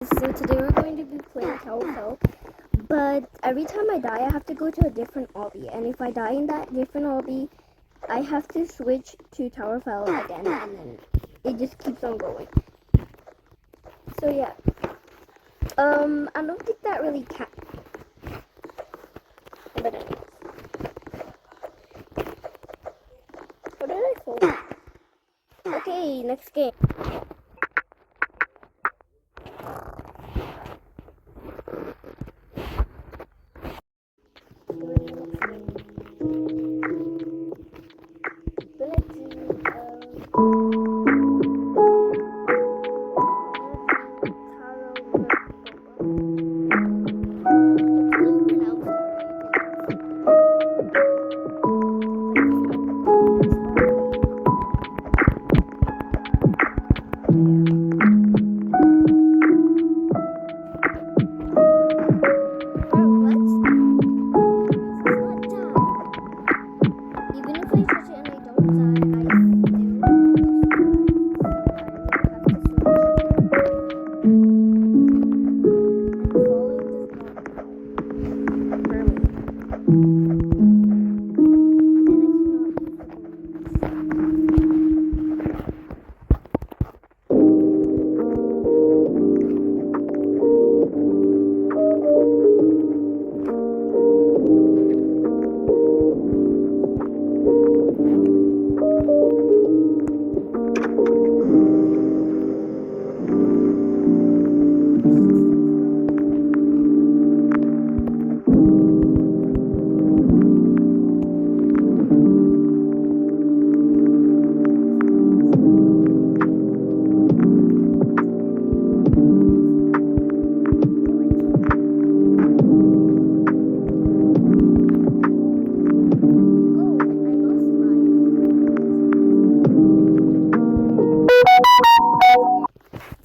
So today we're going to be playing Tower Fell, but every time I die I have to go to a different obby, and if I die in that different obby I have to switch to Tower Fell again, and then it just keeps on going. So yeah, I don't think that really counts, but anyways. What did I fall? Okay, next game.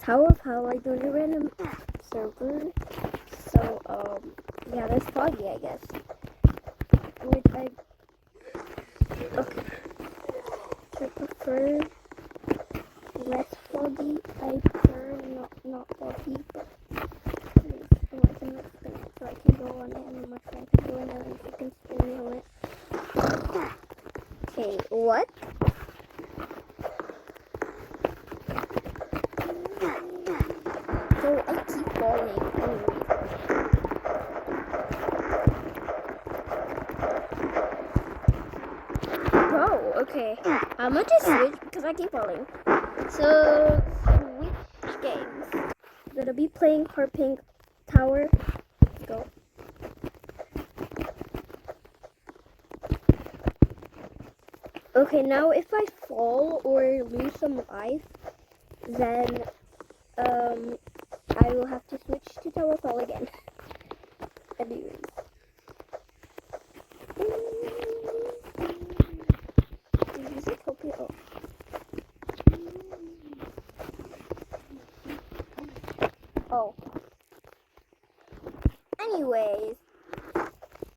Tower of Power, I do a random server, so yeah, that's foggy, I guess. Which okay, I prefer less foggy. I prefer not foggy, but I can spin it, so I can go on it, and my friend can go on it, and she can spin me on it. Okay, what? So I keep falling anyway. Bro, okay. I'm gonna just switch because I keep falling. So switch games. I'm gonna be playing Harping Tower. Let's go. Okay, now if I fall or lose some life, then I will have to switch to Tower Fall again.